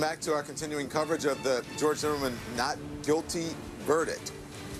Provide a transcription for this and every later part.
back to our continuing coverage of the George Zimmerman not guilty verdict.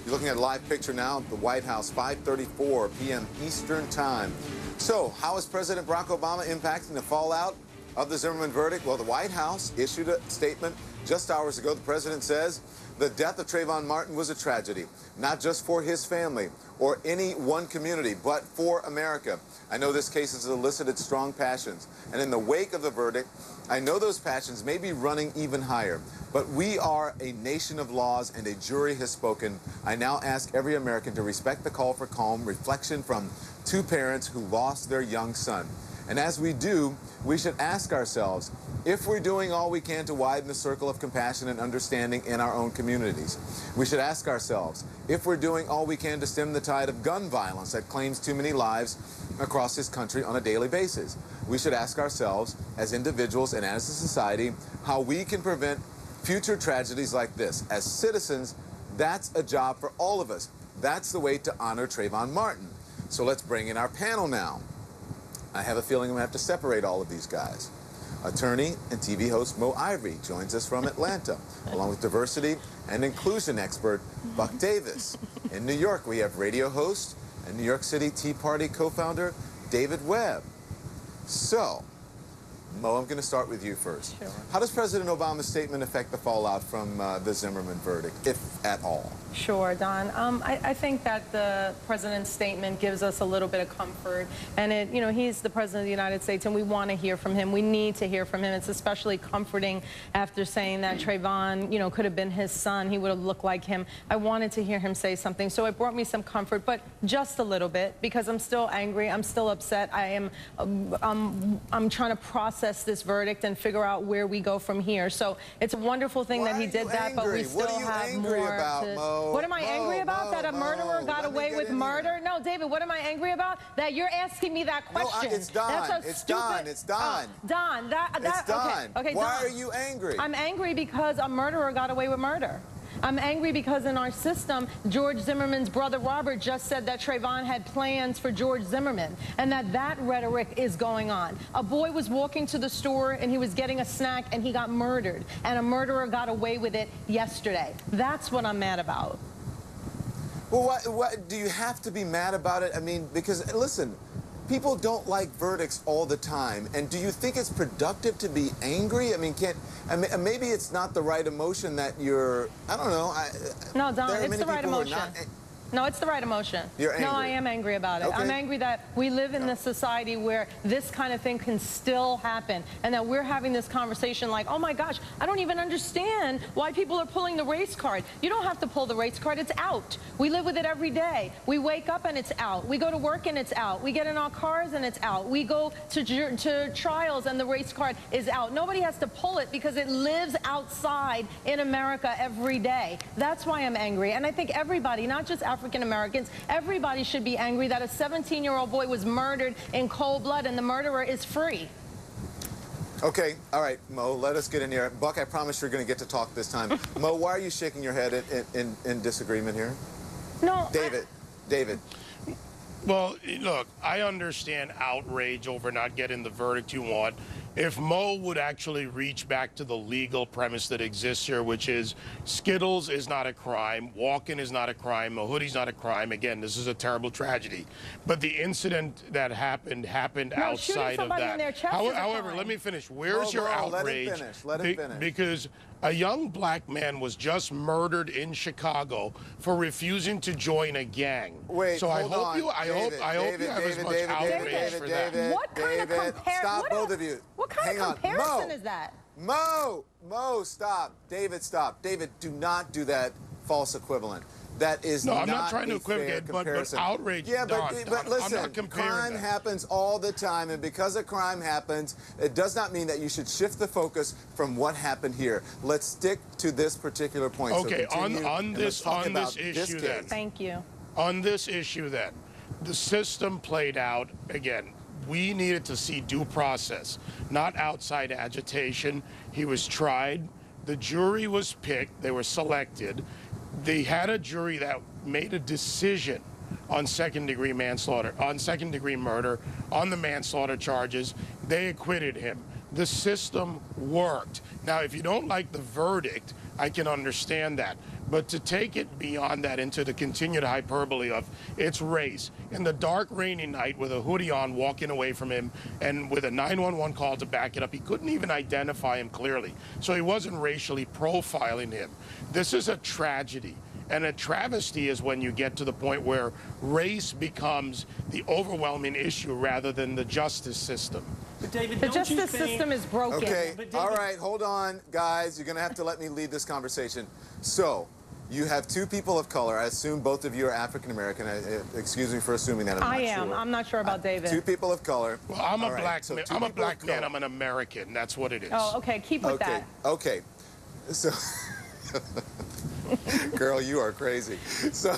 You're looking at a live picture now of the White House, 5:34 p.m. Eastern Time. So, how is President Barack Obama impacting the fallout of the Zimmerman verdict? Well, the White House issued a statement just hours ago. The president says the death of Trayvon Martin was a tragedy, not just for his family or any one community, but for America. I know this case has elicited strong passions, and in the wake of the verdict, I know those passions may be running even higher, but we are a nation of laws and a jury has spoken. I now ask every American to respect the call for calm reflection from two parents who lost their young son. And as we do, we should ask ourselves if we're doing all we can to widen the circle of compassion and understanding in our own communities. We should ask ourselves if we're doing all we can to stem the tide of gun violence that claims too many lives across this country on a daily basis. We should ask ourselves as individuals and as a society how we can prevent future tragedies like this. As citizens, that's a job for all of us. That's the way to honor Trayvon Martin. So let's bring in our panel now. I have a feeling I'm going to have to separate all of these guys. Attorney and TV host Mo Ivory joins us from Atlanta, along with diversity and inclusion expert Buck Davis. In New York, we have radio host and New York City Tea Party co-founder David Webb. So, Mo, I'm going to start with you first. Sure. How does President Obama's statement affect the fallout from the Zimmerman verdict, if at all? Sure, Don. I think that the president's statement gives us a little bit of comfort, and he's the president of the United States, and we want to hear from him. We need to hear from him. It's especially comforting after saying that Trayvon, could have been his son. He would have looked like him. I wanted to hear him say something, so it brought me some comfort, but just a little bit, because I'm still angry. I'm still upset. I'm trying to process this verdict and figure out where we go from here. So it's a wonderful thing that he did that, but we still have more to. What am I angry about? That a murderer got away with murder? No, David, what am I angry about? That you're asking me that question. No, it's done. That's It's done. It's done. Don, It's done. Okay, Why Don. are you angry? I'm angry because a murderer got away with murder. I'm angry because in our system, George Zimmerman's brother Robert just said that Trayvon had plans for George Zimmerman, and that rhetoric is going on. A boy was walking to the store and he was getting a snack and he got murdered, and a murderer got away with it yesterday. That's what I'm mad about. Well, what do you have to be mad about it? I mean, because, listen, people don't like verdicts all the time. And do you think it's productive to be angry? I mean, maybe it's not the right emotion that you're, I don't know. No, Don, it's the right emotion. No, it's the right emotion. You're angry. No, I am angry about it. Okay. I'm angry that we live in this society where this kind of thing can still happen, and that we're having this conversation like, oh my gosh, I don't even understand why people are pulling the race card. You don't have to pull the race card. It's out. We live with it every day. We wake up and it's out. We go to work and it's out. We get in our cars and it's out. We go to trials and the race card is out. Nobody has to pull it because it lives outside in America every day. That's why I'm angry. And I think everybody, not just African Americans, everybody should be angry that a 17-year-old boy was murdered in cold blood and the murderer is free. Okay, all right, Mo, let us get in here. Buck, I promise you're going to get to talk this time. Mo, why are you shaking your head in disagreement here? No, David. Well, look, I understand outrage over not getting the verdict you want. If Mo would actually reach back to the legal premise that exists here, which is Skittles is not a crime, walking is not a crime, a hoodie's not a crime. Again, this is a terrible tragedy. But the incident that happened outside of that. However, let me finish. Where's your outrage? Let him finish. Because a young black man was just murdered in Chicago for refusing to join a gang. Wait, so hold on. I hope you have as much outrage for that. What kind of comparison? Stop, both of you. What kind of comparison is that? Mo, stop. David, stop. David, do not do that false equivalent. That is no, not I'm not trying to a fair equivocate, but outrage. Yeah, but listen, I'm not comparing crime that. happens all the time, and because a crime happens, it does not mean that you should shift the focus from what happened here. Let's stick to this particular point. Okay, so on this issue then. Thank you. On this issue then, the system played out again. We needed to see due process, not outside agitation. He was tried. The jury was picked. They were selected. They had a jury that made a decision on second-degree manslaughter, on second-degree murder, on the manslaughter charges. They acquitted him. The system worked. Now, if you don't like the verdict, I can understand that. But to take it beyond that into the continued hyperbole of it's race, in the dark, rainy night with a hoodie on, walking away from him, and with a 911 call to back it up, he couldn't even identify him clearly. So he wasn't racially profiling him. This is a tragedy. And a travesty is when you get to the point where race becomes the overwhelming issue rather than the justice system. But David, The don't you justice think... system is broken. Okay, But David- all right, hold on, guys. You're going to have to let me lead this conversation. So, you have two people of color. I assume both of you are African American. Excuse me for assuming that. I am. I'm not sure about David. Two people of color. Well, I'm a All right, black so man. two I'm a people of black man. color. I'm an American. That's what it is. Oh, okay. Keep with Okay, that. okay. So, girl, you are crazy. So,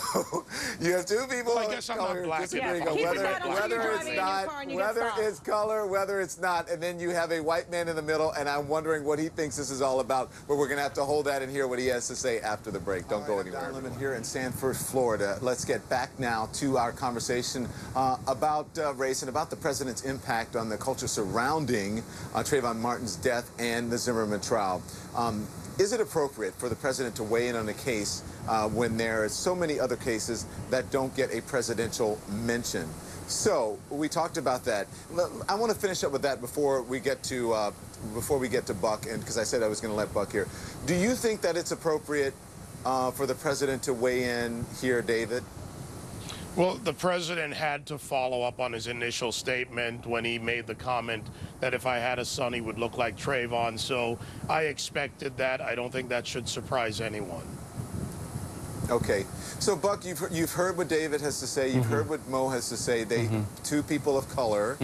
you have two people Well, I of guess I'm not color black. disagreeing Yeah, on keep whether, that until whether you're it's driving in your not, car and you get whether stopped. it's color, whether it's not, and then you have a white man in the middle, and I'm wondering what he thinks this is all about. But we're going to have to hold that and hear what he has to say after the break. Don't go anywhere. I'm here in Sanford, Florida. Let's get back now to our conversation about race and about the president's impact on the culture surrounding Trayvon Martin's death and the Zimmerman trial. Is it appropriate for the president to weigh in on a case when there are so many other cases that don't get a presidential mention? So we talked about that. I want to finish up with that before we get to Buck, and because I said I was going to let Buck here. Do you think that it's appropriate for the president to weigh in here, David? Well, the president had to follow up on his initial statement when he made the comment that if I had a son, he would look like Trayvon. So I expected that. I don't think that should surprise anyone. Okay. So, Buck, you've heard what David has to say. You've heard what Mo has to say. They two people of color,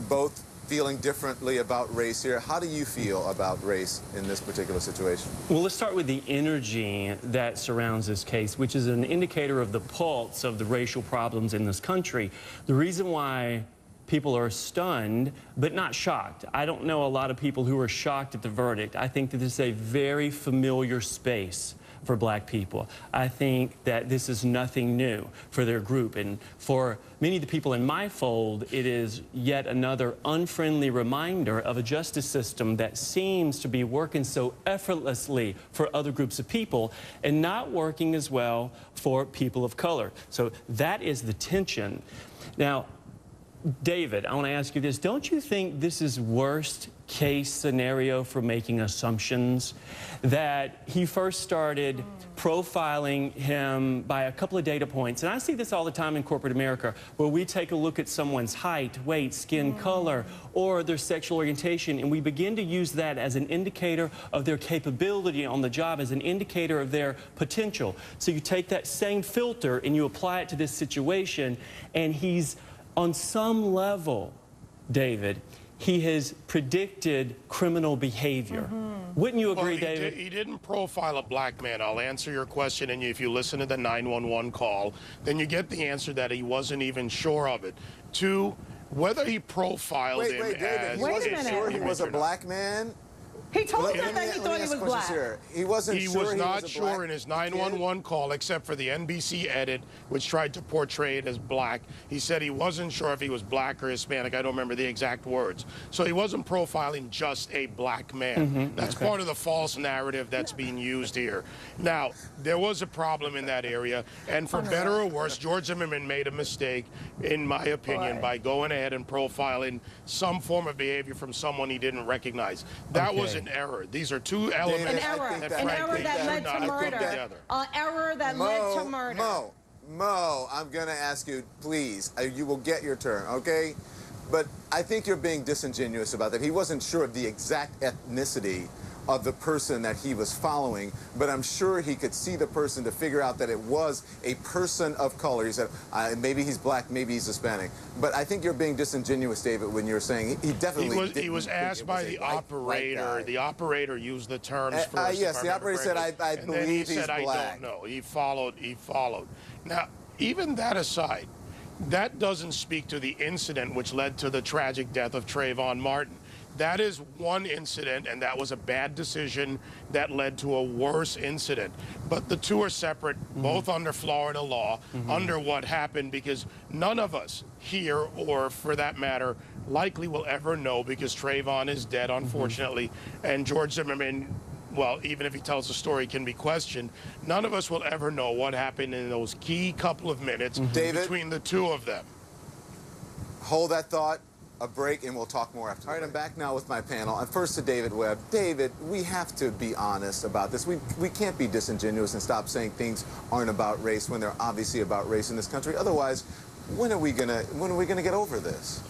both feeling differently about race here. How do you feel about race in this particular situation? Well, let's start with the energy that surrounds this case, which is an indicator of the pulse of the racial problems in this country. The reason why people are stunned, but not shocked. I don't know a lot of people who are shocked at the verdict. I think that this is a very familiar space for black people. I think that this is nothing new for their group, and for many of the people in my fold, it is yet another unfriendly reminder of a justice system that seems to be working so effortlessly for other groups of people and not working as well for people of color. So that is the tension. Now, David, I want to ask you this. Don't you think this is worst case scenario for making assumptions? That he first started profiling him by a couple of data points. And I see this all the time in corporate America, where we take a look at someone's height, weight, skin color, or their sexual orientation, and we begin to use that as an indicator of their capability on the job, as an indicator of their potential. So you take that same filter and you apply it to this situation, and he's on some level, David, he has predicted criminal behavior. Wouldn't you agree, David? He didn't profile a black man. I'll answer your question, and if you listen to the 911 call, then you get the answer that he wasn't even sure of it. Two, whether he profiled him David, as... he wasn't Wait a sure minute. he was a black man? He told Let them me- that he let me thought he ask was questions black. here. He wasn't He sure was he not was a sure black in his kid? 911 call, except for the NBC edit, which tried to portray it as black. He said he wasn't sure if he was black or Hispanic. I don't remember the exact words. So he wasn't profiling just a black man. That's part of the false narrative that's being used here. Now, there was a problem in that area, and for better or worse, George Zimmerman made a mistake, in my opinion, by going ahead and profiling some form of behavior from someone he didn't recognize. That was an error. These are two elements An I error. think An error frankly that should led not to have come murder. together. An error that led to murder. Mo, I'm going to ask you, please, you will get your turn, okay? But I think you're being disingenuous about that. He wasn't sure of the exact ethnicity of the person that he was following, but I'm sure he could see the person to figure out that it was a person of color. He said, maybe he's black, maybe he's Hispanic. But I think you're being disingenuous, David, when you're saying he definitely He was asked by the operator. The operator used the terms first. Yes, the operator said, I and then believe he he's said, black. I don't know. He followed. Now, even that aside, that doesn't speak to the incident which led to the tragic death of Trayvon Martin. That is one incident, and that was a bad decision that led to a worse incident. But the two are separate, both under Florida law, under what happened, because none of us here, or for that matter, likely will ever know, because Trayvon is dead, unfortunately, and George Zimmerman, well, even if he tells the story, can be questioned. None of us will ever know what happened in those key couple of minutes between the two of them. Hold that thought. A break, and we'll talk more after. All right, I'm back now with my panel. And first to David Webb. David, we have to be honest about this. We can't be disingenuous and stop saying things aren't about race when they're obviously about race in this country. Otherwise, when are we gonna get over this?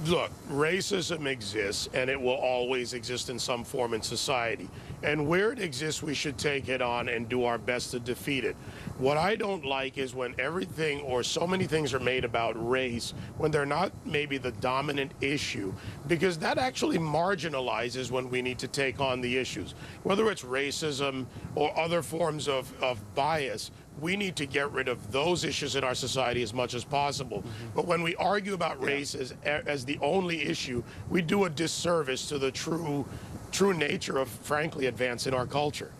Look, racism exists, and it will always exist in some form in society. And where it exists, we should take it on and do our best to defeat it. What I don't like is when everything or so many things are made about race when they're not maybe the dominant issue, because that actually marginalizes when we need to take on the issues. Whether it's racism or other forms of bias, we need to get rid of those issues in our society as much as possible. But when we argue about race as the only issue, we do a disservice to the true nature of, frankly, advancing our culture.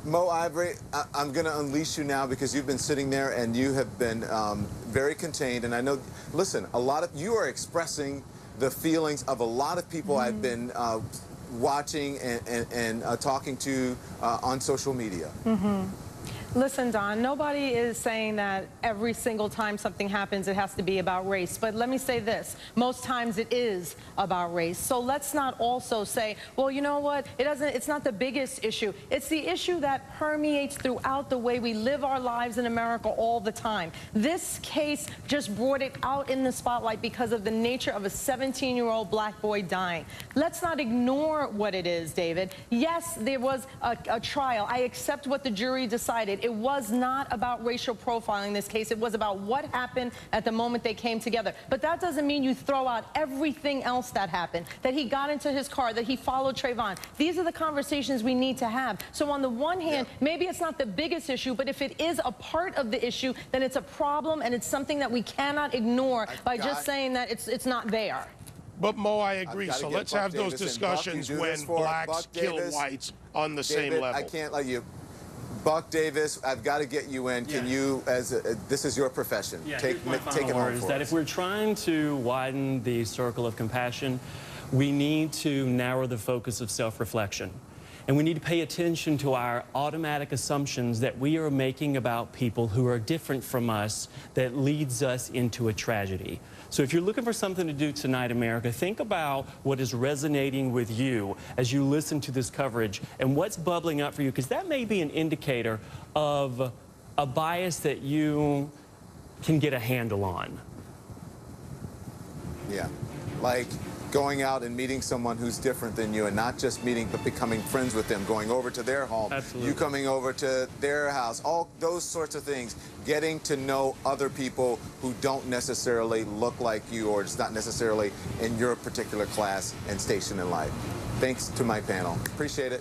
Mo Ivory, I'm going to unleash you now because you've been sitting there and you have been very contained. And I know, listen, you are expressing the feelings of a lot of people I've been watching and talking to on social media. Listen, Don, nobody is saying that every single time something happens, it has to be about race. But let me say this. Most times it is about race. So let's not also say, well, you know what? It's not the biggest issue. It's the issue that permeates throughout the way we live our lives in America all the time. This case just brought it out in the spotlight because of the nature of a 17-year-old black boy dying. Let's not ignore what it is, David. Yes, there was a trial. I accept what the jury decided. It was not about racial profiling in this case. It was about what happened at the moment they came together. But that doesn't mean you throw out everything else that happened, that he got into his car, that he followed Trayvon. These are the conversations we need to have. So on the one hand, maybe it's not the biggest issue, but if it is a part of the issue, then it's a problem, and it's something that we cannot ignore by just saying that it's not there. But Mo, I agree. So let's have those discussions when blacks kill whites on the same level. I can't let you. Buck Davis, I've got to get you in. Can you, this is your profession, take it home for us. That if we're trying to widen the circle of compassion, we need to narrow the focus of self-reflection. And we need to pay attention to our automatic assumptions that we are making about people who are different from us that leads us into a tragedy. So if you're looking for something to do tonight, America, think about what is resonating with you as you listen to this coverage and what's bubbling up for you, because that may be an indicator of a bias that you can get a handle on. Yeah, like going out and meeting someone who's different than you, and not just meeting but becoming friends with them, going over to their home, you coming over to their house, all those sorts of things, getting to know other people who don't necessarily look like you or it's not necessarily in your particular class and station in life. Thanks to my panel. Appreciate it.